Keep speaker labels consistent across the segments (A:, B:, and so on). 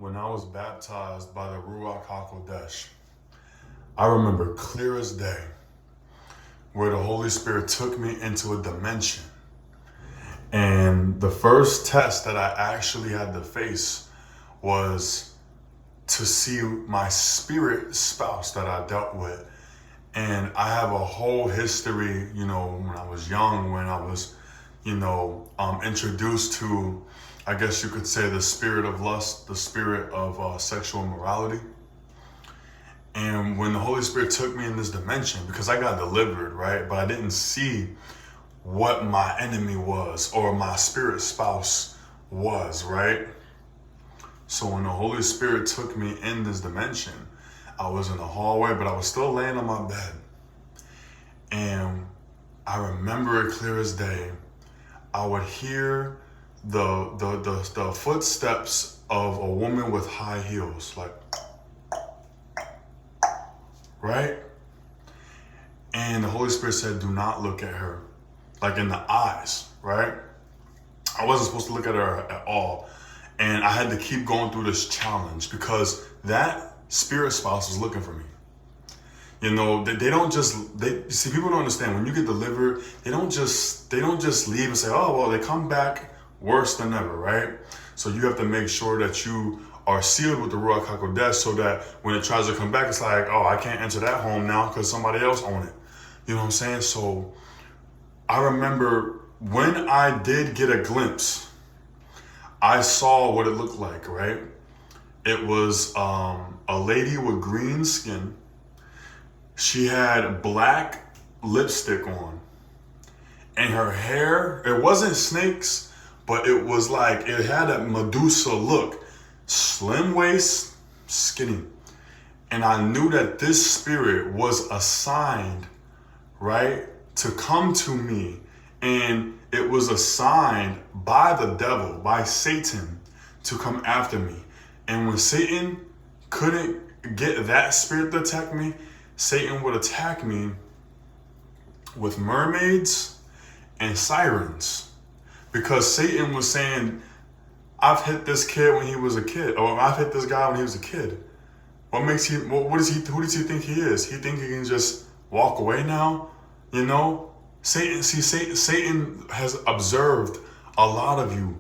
A: when I was baptized by the Ruach HaKodesh, I remember clear as day where the Holy Spirit took me into a dimension. And the first test that I actually had to face was to see my spirit spouse that I dealt with. And I have a whole history, when I was young, when I was, introduced to, I guess you could say, the spirit of lust, the spirit of sexual immorality. And when the Holy Spirit took me in this dimension, because I got delivered, right? But I didn't see what my enemy was or my spirit spouse was, right? So when the Holy Spirit took me in this dimension, I was in the hallway, but I was still laying on my bed. And I remember it clear as day. I would hear the footsteps of a woman with high heels, like, right? And the Holy Spirit said, do not look at her, like in the eyes, right? I wasn't supposed to look at her at all. And I had to keep going through this challenge because that spirit spouse was looking for me. They don't just, people don't understand. When you get delivered, they don't just leave and say, oh, well, they come back worse than ever, right? So you have to make sure that you are sealed with the Ruach HaKodesh so that when it tries to come back, it's like, oh, I can't enter that home now because somebody else own it. You know what I'm saying? So I remember when I did get a glimpse, I saw what it looked like, right? It was a lady with green skin. She had black lipstick on. And her hair, it wasn't snakes, but it was like, it had a Medusa look. Slim waist, skinny. And I knew that this spirit was assigned, right, to come to me. And it was assigned by the devil, by Satan, to come after me. And when Satan couldn't get that spirit to attack me, Satan would attack me with mermaids and sirens. Because Satan was saying, I've hit this kid when he was a kid, or I've hit this guy when he was a kid. Who does he think he is? He think he can just walk away now? Satan has observed a lot of you.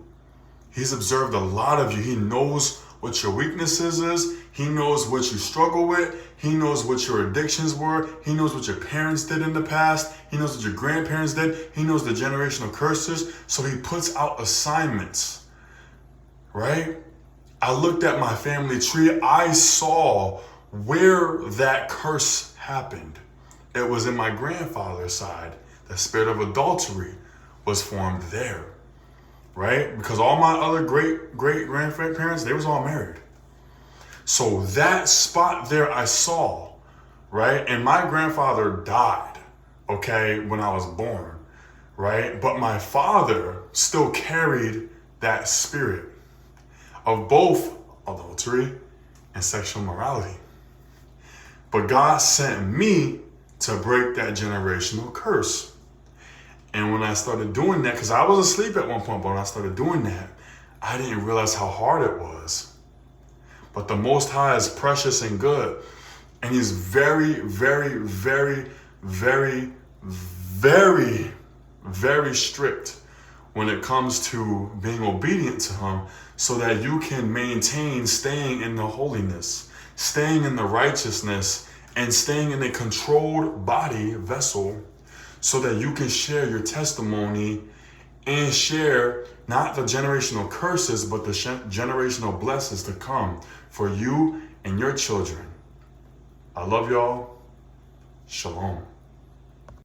A: He's observed a lot of you. He knows what your weaknesses is. He knows what you struggle with. He knows what your addictions were. He knows what your parents did in the past. He knows what your grandparents did. He knows the generational curses. So he puts out assignments, right? I looked at my family tree. I saw where that curse happened. It was in my grandfather's side. The spirit of adultery was formed there, right? Because all my other great-grandparents, they was all married. So that spot there I saw, right? And my grandfather died, okay, when I was born, right? But my father still carried that spirit of both adultery and sexual morality. But God sent me to break that generational curse. And when I started doing that, because I was asleep at one point, but when I started doing that, I didn't realize how hard it was. But the Most High is precious and good. And he's very, very, very, very, very, very strict when it comes to being obedient to him so that you can maintain staying in the holiness, staying in the righteousness, and staying in a controlled body vessel so that you can share your testimony and share not the generational curses, but the generational blessings to come for you and your children. I love y'all. Shalom.